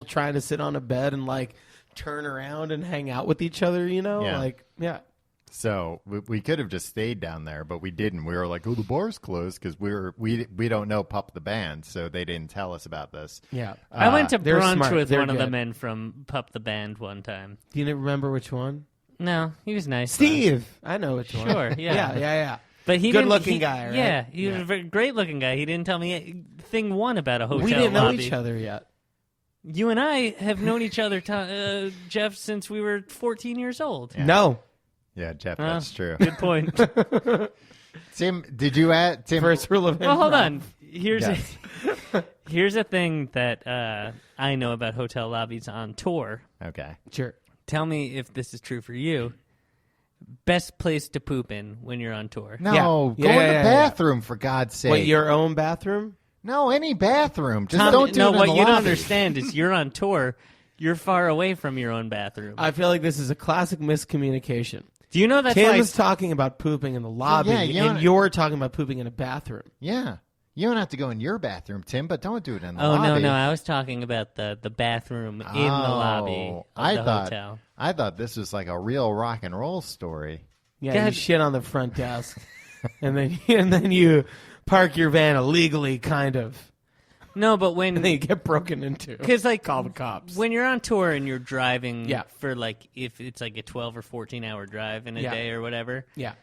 trying to sit on a bed and like turn around and hang out with each other, you know? Yeah. Like, yeah. So we could have just stayed down there, but we didn't. We were like, "Oh, the bar's closed," because we don't know Pup the band, so they didn't tell us about this. Yeah. I went to they're brunch smart. with They're one of the good. men from Pup the Band one time. Do you remember which one? No, he was nice. though. Steve. I know which one. Sure, yeah. Yeah. But he Good-looking didn't- guy, right? Yeah, he was a very great-looking guy. He didn't tell me thing one about a hotel We didn't know lobby. each other yet. You and I have known each other, Jeff, since we were 14 years old. Yeah. No. Yeah, Jeff, that's true. Good point. Tim, did you add Tim? First rule of Well, hold improv. on. Here's a thing that I know about hotel lobbies on tour. Okay. Sure. Tell me if this is true for you. Best place to poop in when you're on tour. No, Yeah. go Yeah, in the yeah. bathroom for God's sake. Wait, your own bathroom? No, any bathroom. Just Tom, don't do no, it in what the you don't lobby. understand is you're on tour. You're far away from your own bathroom. I feel like this is a classic miscommunication. Do you know that's Tim's why? talking about pooping in the lobby, yeah, you and don't- you're talking about pooping in a bathroom. Yeah. You don't have to go in your bathroom, Tim, but don't do it in the Oh lobby. no, I was talking about the bathroom in the lobby of I the thought, hotel. I thought this was like a real rock and roll story. Yeah, God. you shit on the front desk, and then you park your van illegally, kind of, No, but and then when you get broken into. because like Call the cops. when you're on tour and you're driving Yeah. for like if it's like a 12 or 14 hour drive in a Yeah. day or whatever, Yeah,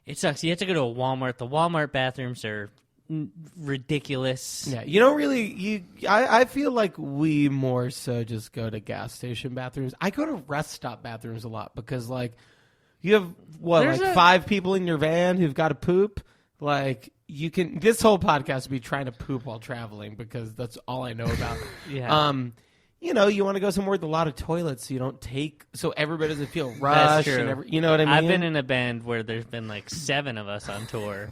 it sucks. You have to go to a Walmart. The Walmart bathrooms are ridiculous. yeah. You don't really. I feel like we more so just go to gas station bathrooms. I go to rest stop bathrooms a lot because like you have There's like a- 5 people in your van who've got to poop. Like you can. This whole podcast would be trying to poop while traveling because that's all I know about. Yeah. You know, you want to go somewhere with a lot of toilets, so you don't so everybody doesn't feel rushed. true. And you know what I mean? I've been in a band where there's been like 7 of us on tour,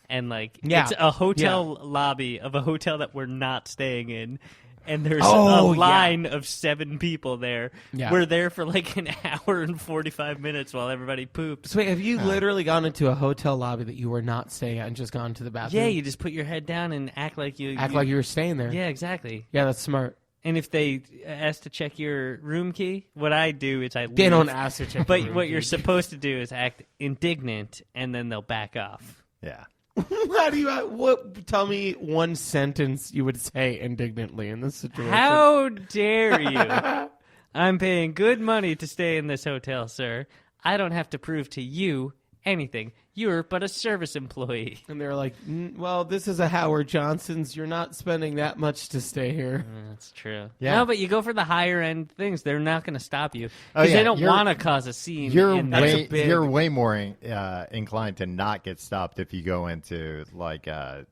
and like Yeah. it's a hotel lobby of a hotel that we're not staying in, and there's Oh, a yeah. line of 7 people there. Yeah. We're there for like an hour and 45 minutes while everybody poops. So wait, have you literally gone into a hotel lobby that you were not staying at and just gone to the bathroom? Yeah, you just put your head down and act like you Act like you were staying there. Yeah, exactly. Yeah, that's smart. And if they ask to check your room key, what I do is I leave. They don't ask to check. But your room what key. you're supposed to do is act indignant, and then they'll back off. Yeah. How do you? What? Tell me one sentence you would say indignantly in this situation. How dare you? I'm paying good money to stay in this hotel, sir. I don't have to prove to you anything. You're but a service employee. And they're like, well, this is a Howard Johnson's. You're not spending that much to stay here. That's true. Yeah. No, but you go for the higher end things. They're not going to stop you Oh, because yeah, they don't you're- want to cause a scene. You're in there. way big- you're way more inclined to not get stopped if you go into like the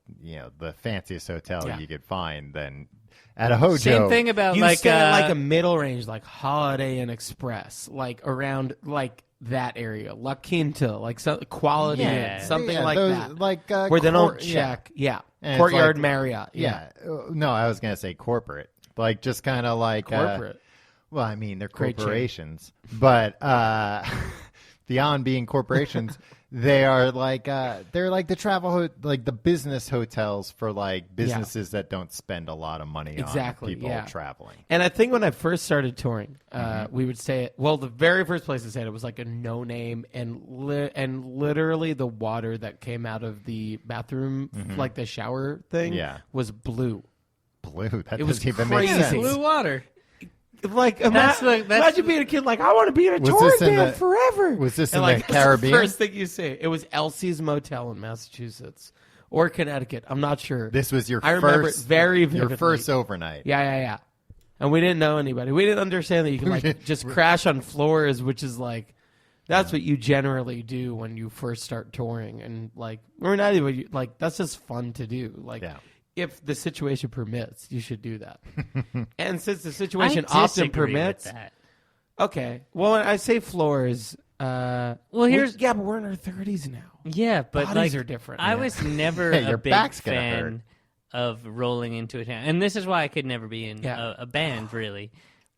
fanciest hotel Yeah. you could find than at a hojo. Same thing about You like stay at like a middle range, like Holiday Inn Express, like around like that area, La Quinta, like some Quality Yeah. Inn, something Yeah, like those, that, like where they don't yeah. check. Yeah, And it's Courtyard like- Marriott. Yeah. No, I was gonna say corporate, like just kind of like Corporate. well, I mean they're Great chain. corporations, but beyond being corporations, they are like they're like the like the business hotels for like businesses that don't spend a lot of money Exactly, on people yeah. traveling. And I think when I first started touring, Mm-hmm. we would say it. Well, the very first place I said it was like a no name, and literally the water that came out of the bathroom, like the shower thing, Mm-hmm. Yeah. was blue. Blue. That It was doesn't even make crazy. sense. blue water. Like That's imagine being a kid like I want to be in a Was touring this in band the- forever. was this And in the like, that's Caribbean? The first thing you say. It was Elsie's Motel in Massachusetts or Connecticut. I'm not sure. This was your I remember first it very vividly. your first overnight. Yeah. And we didn't know anybody. We didn't understand that you can like just crash on floors, which is like that's what you generally do when you first start touring, and like or not even like that's just fun to do. Like Yeah. if the situation permits, you should do that. And since the situation I often disagree with permits, that. okay. Well, when I say floors, Well, here's yeah, but we're in our 30s now. yeah, but Bodies like are different. I Yeah. was never Yeah, a your big back's gonna fan hurt. of rolling into a town, and this is why I could never be in Yeah. a band. Really,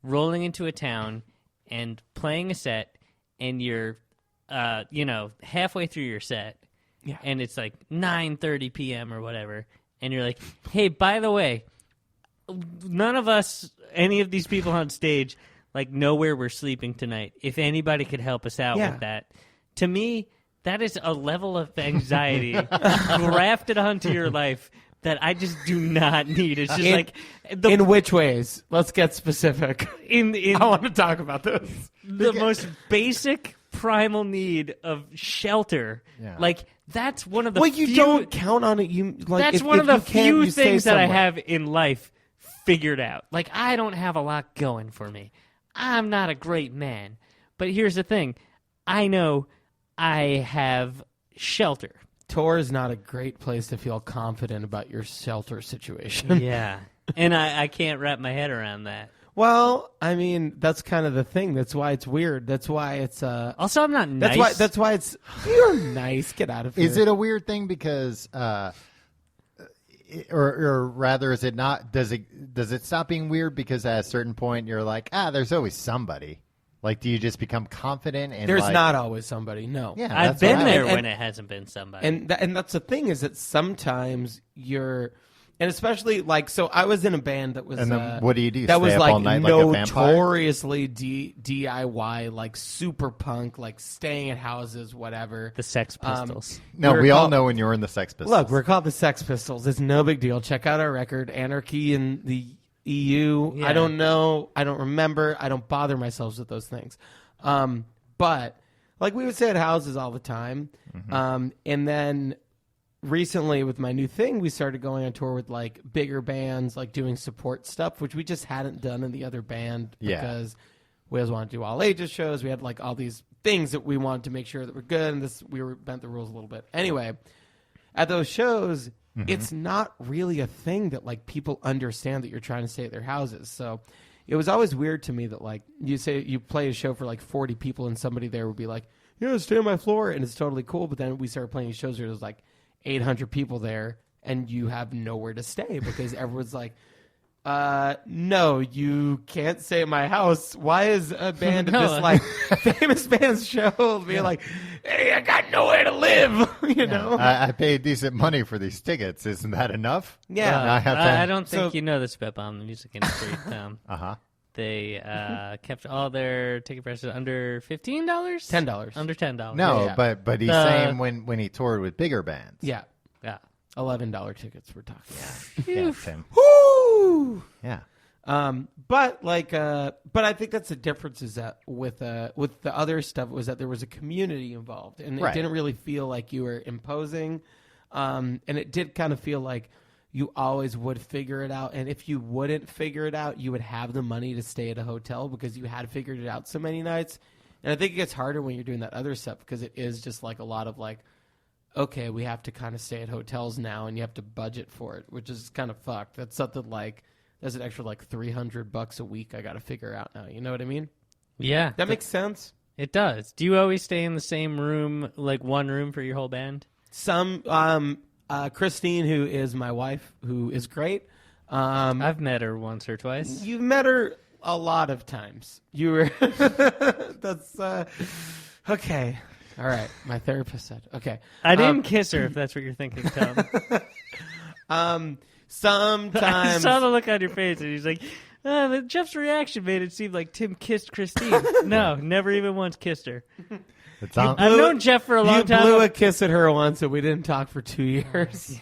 rolling into a town and playing a set, and you're, halfway through your set, Yeah. and it's like 9:30 p.m. or whatever, and you're like, "Hey, by the way, none of us, any of these people on stage, like, know where we're sleeping tonight. If anybody could help us out with that. To me, that is a level of anxiety grafted onto your life that I just do not need. It's just in which ways? Let's get specific. I want to talk about this. The most basic primal need of shelter. Yeah. Like, that's one of the you few, don't count on it. That's one of the few things that I have in life figured out. Like, I don't have a lot going for me. I'm not a great man. But here's the thing. I know I have shelter. Tour is not a great place to feel confident about your shelter situation. Yeah. And I can't wrap my head around that. Well, I mean, that's kind of the thing. That's why it's weird. That's why it's Also, I'm not nice. That's why it's you're nice. Get out of here. Is it a weird thing because or rather is it not does it stop being weird because at a certain point you're like, there's always somebody. Like, do you just become confident? And there's not always somebody. No. Yeah, I've been there when it hasn't been somebody. And that's the thing is that sometimes you're, and especially like, so I was in a band that was. And then what do you do? That Stay was up like all night like a vampire? notoriously DIY, like super punk, like staying at houses, whatever. The Sex Pistols. No, we all know when you were in the Sex Pistols. Look, we're called the Sex Pistols. It's no big deal. Check out our record, Anarchy in the EU. Yeah. I don't know. I don't remember. I don't bother myself with those things. But like we would stay at houses all the time. And then recently with my new thing, we started going on tour with like bigger bands, like doing support stuff, which we just hadn't done in the other band because we always wanted to do all ages shows. We had like all these things that we wanted to make sure that we're good. And we were bent the rules a little bit. Anyway, at those shows, it's not really a thing that like people understand that you're trying to stay at their houses. So it was always weird to me that like you say you play a show for like 40 people and somebody there would be like, yeah, stay on my floor, and it's totally cool. But then we started playing shows where there's like 800 people there and you have nowhere to stay because everyone's like, no, you can't stay at my house. Why is a band of this like famous band's show be like, hey, I got nowhere to live? you know, I paid decent money for these tickets. Isn't that enough? Yeah. I don't think you know this about the music industry. They kept all their ticket prices under $15? $10. Under $10. No, Yeah. but he's saying when he toured with bigger bands. Yeah. Yeah. $11 tickets we're talking about. Yeah, Tim. Woo! Yeah. But I think that's the difference is that with the other stuff was that there was a community involved and it didn't really feel like you were imposing, and it did kind of feel like you always would figure it out, and if you wouldn't figure it out, you would have the money to stay at a hotel because you had figured it out so many nights. And I think it gets harder when you're doing that other stuff because it is just like a lot of like, okay, we have to kind of stay at hotels now, and you have to budget for it, which is kind of fucked. That's something like there's an extra like $300 a week I got to figure out now. You know what I mean? Yeah. That makes sense. It does. Do you always stay in the same room, like one room for your whole band? Some Christine, who is my wife, who is great. I've met her once or twice. You've met her a lot of times. You were that's okay. All right, my therapist said. Okay, I didn't kiss her. If that's what you're thinking, Tom. Sometimes I saw the look on your face, and he's like, Jeff's reaction made it seem like Tim kissed Christine. No, never even once kissed her. I've known Jeff for a long time. You blew a kiss at her once, and we didn't talk for 2 years.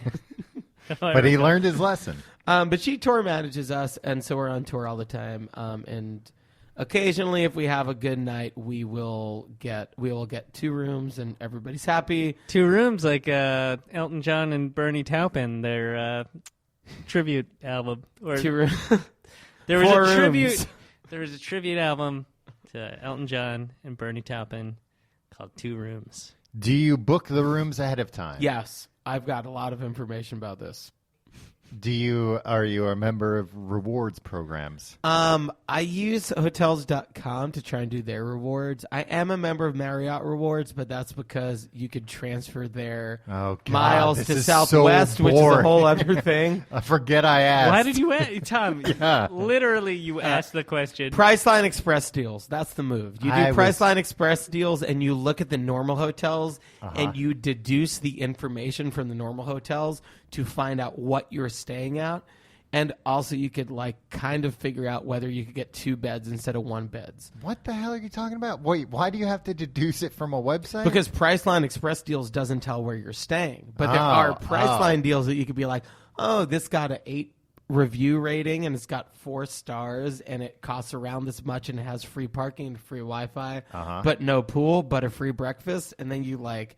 But he learned his lesson. But she tour manages us, and so we're on tour all the time. And occasionally, if we have a good night, we will get 2 rooms, and everybody's happy. 2 rooms, like Elton John and Bernie Taupin, their tribute album. Or 2 rooms. There was 4 a tribute. rooms. There was a tribute album to Elton John and Bernie Taupin called 2 Rooms. Do you book the rooms ahead of time? Yes, I've got a lot of information about this. Are you a member of rewards programs? I use hotels.com to try and do their rewards. I am a member of Marriott Rewards, but that's because you could transfer their miles to Southwest, which is a whole other thing. I forget I asked. Why did you ask? Tom, Yeah. literally you asked the question. Priceline Express deals. That's the move. You do Priceline Express deals, and you look at the normal hotels, and you deduce the information from the normal hotels to find out what you're staying at. And also, you could like kind of figure out whether you could get 2 beds instead of 1 beds. What the hell are you talking about? Wait, why do you have to deduce it from a website? Because Priceline Express Deals doesn't tell where you're staying. But there are Priceline deals that you could be like, oh, this got an 8 review rating and it's got 4 stars and it costs around this much and it has free parking and free Wi-Fi, but no pool, but a free breakfast. And then you like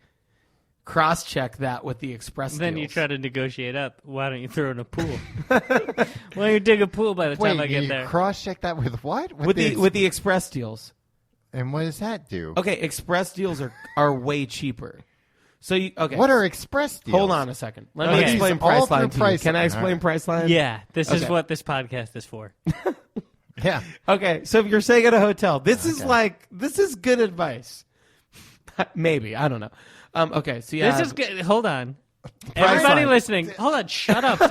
cross-check that with the Express Then deals. you try to negotiate up. Why don't you throw in a pool? Why don't you dig a pool by the time I get there? Cross-check that with what? With the Express deals. And what does that do? Okay, Express deals are way cheaper. So okay. What are Express deals? Hold on a second. Let me Okay. explain All through Priceline to you. Priceline. Can I explain Priceline? Yeah, this is Okay. what this podcast is for. Yeah. Okay, so if you're staying at a hotel, this is good advice. Maybe, I don't know. Okay, so yeah. This is good. Hold on. Everybody listening, hold on. Shut up, Tom.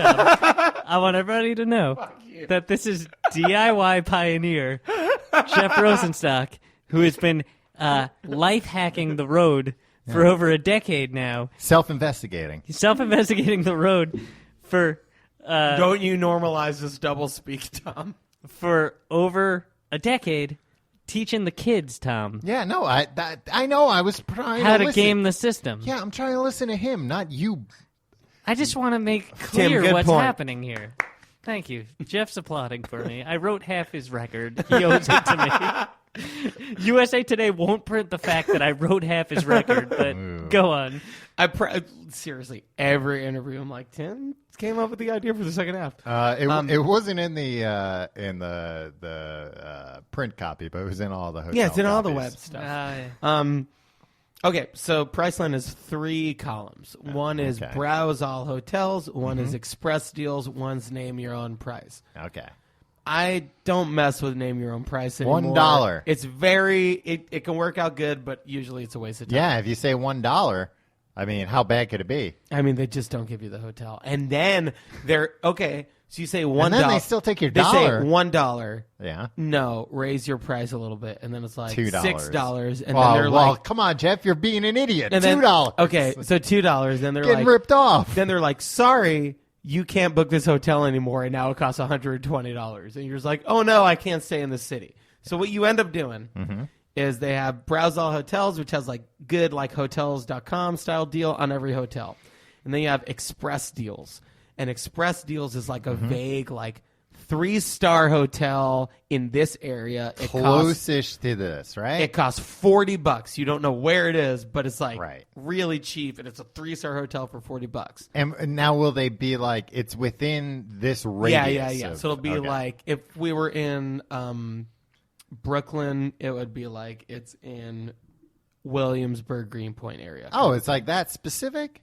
I want everybody to know that this is DIY pioneer Jeff Rosenstock, who has been life hacking the road for over a decade now. Self-investigating. He's self-investigating the road for Don't you normalize this double speak, Tom? for over a decade, teaching the kids, Tom, Yeah, no, I know. I was trying how to to listen. game the system. Yeah, I'm trying to listen to him, not you. I just want to make Tim, clear good what's point. happening here. Thank you. Jeff's applauding for me. I wrote half his record. He owes it to me. USA Today won't print the fact that I wrote half his record, but go on. Seriously, every interview, I'm like, Tim came up with the idea for the second half. It wasn't in the print copy, but it was in all the hotel Yeah, it's in all the copies. web stuff. Okay, so Priceline is 3 columns. One is Okay. browse all hotels. One is Express deals. One's name your own price. Okay. I don't mess with name your own price anymore. $1. It's it can work out good, but usually it's a waste of time. Yeah, if you say $1, I mean, how bad could it be? I mean, they just don't give you the hotel. And then they're okay. So you say $1. And then they still take your They dollar. say $1. Yeah. No, raise your price a little bit, and then it's like $2. $6, and Oh, then they're well, like, come on, Jeff, you're being an idiot. and then, $2. Okay, so $2. Then they're Getting like, ripped off. then they're like, sorry, you can't book this hotel anymore, and now it costs $120. And you're just like, oh no, I can't stay in this city. So what you end up doing is they have browse all hotels, which has like good like hotels.com style deal on every hotel, and then you have Express deals. And Express deals is like a vague like 3-star hotel in this area. It Close-ish to this, right? It costs $40. You don't know where it is, but it's like Right. really cheap, and it's a 3-star hotel for $40. And now will they be like, it's within this radius? Yeah. of- So it'll be okay. like if we were in Brooklyn, it would be like it's in Williamsburg, Greenpoint area. Oh, it's like that specific?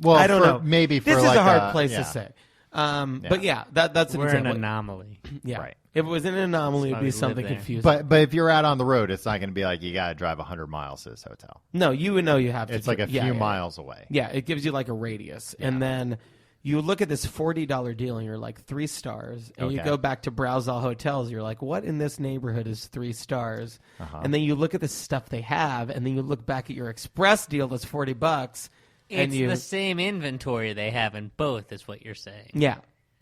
Well, I don't know. Maybe for this is like a hard place yeah. to say. But yeah, that's an We're an example. anomaly. Yeah. Right. If it was an anomaly, That's it'd why be we live something there. confusing. But if you're out on the road, it's not going to be like you got to drive 100 miles to this hotel. no, you would know you have to. It's like a yeah, few yeah. miles away. Yeah, it gives you like a radius. And then you look at this $40 deal and you're like 3 stars. And you Okay. go back to browse all hotels. You're like, what in this neighborhood is 3 stars? Uh-huh. And then you look at the stuff they have. And then you look back at your Express deal that's $40. And It's you, the same inventory they have in both, is what you're saying. yeah.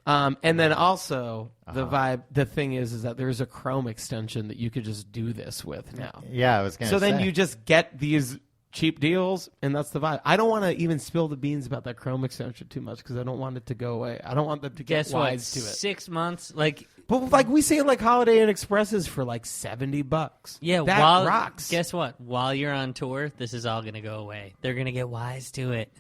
And then also the thing is that there's a Chrome extension that you could just do this with now. Yeah, I was going to So say. then you just get these cheap deals, and that's the vibe. I don't want to even spill the beans about that Chrome extension too much because I don't want it to go away. I don't want them to get Guess what? wise to it. 6 months, like But like we see like Holiday Inn Expresses for like $70. yeah. that while, rocks. Guess what? While you're on tour, this is all gonna go away. They're gonna get wise to it.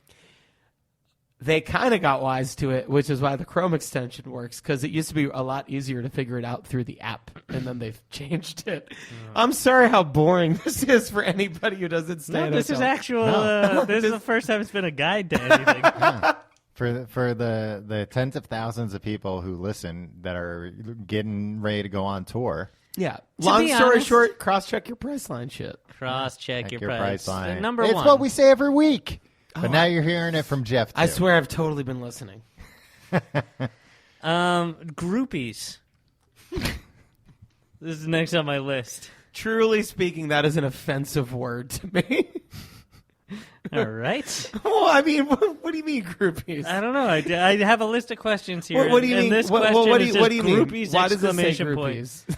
They kind of got wise to it, which is why the Chrome extension works because it used to be a lot easier to figure it out through the app, and then they've changed it. I'm sorry how boring this is for anybody who doesn't stay. No, at this is hotels. actual. This is the first time it's been a guide to anything. For the tens of thousands of people who listen that are getting ready to go on tour, Yeah. To Long be story honest- short, cross-check your Priceline shit. Cross-check check your, your price line. Number it's one. what we say every week. But now you're hearing it from Jeff, too. I swear I've totally been listening. Groupies. This is next on my list. Truly speaking, that is an offensive word to me. All right. Well, I mean, what do you mean groupies? I don't know. I have a list of questions here. What do you and mean? This What question do is you, just what do you mean? groupies! Why does it say exclamation point. groupies?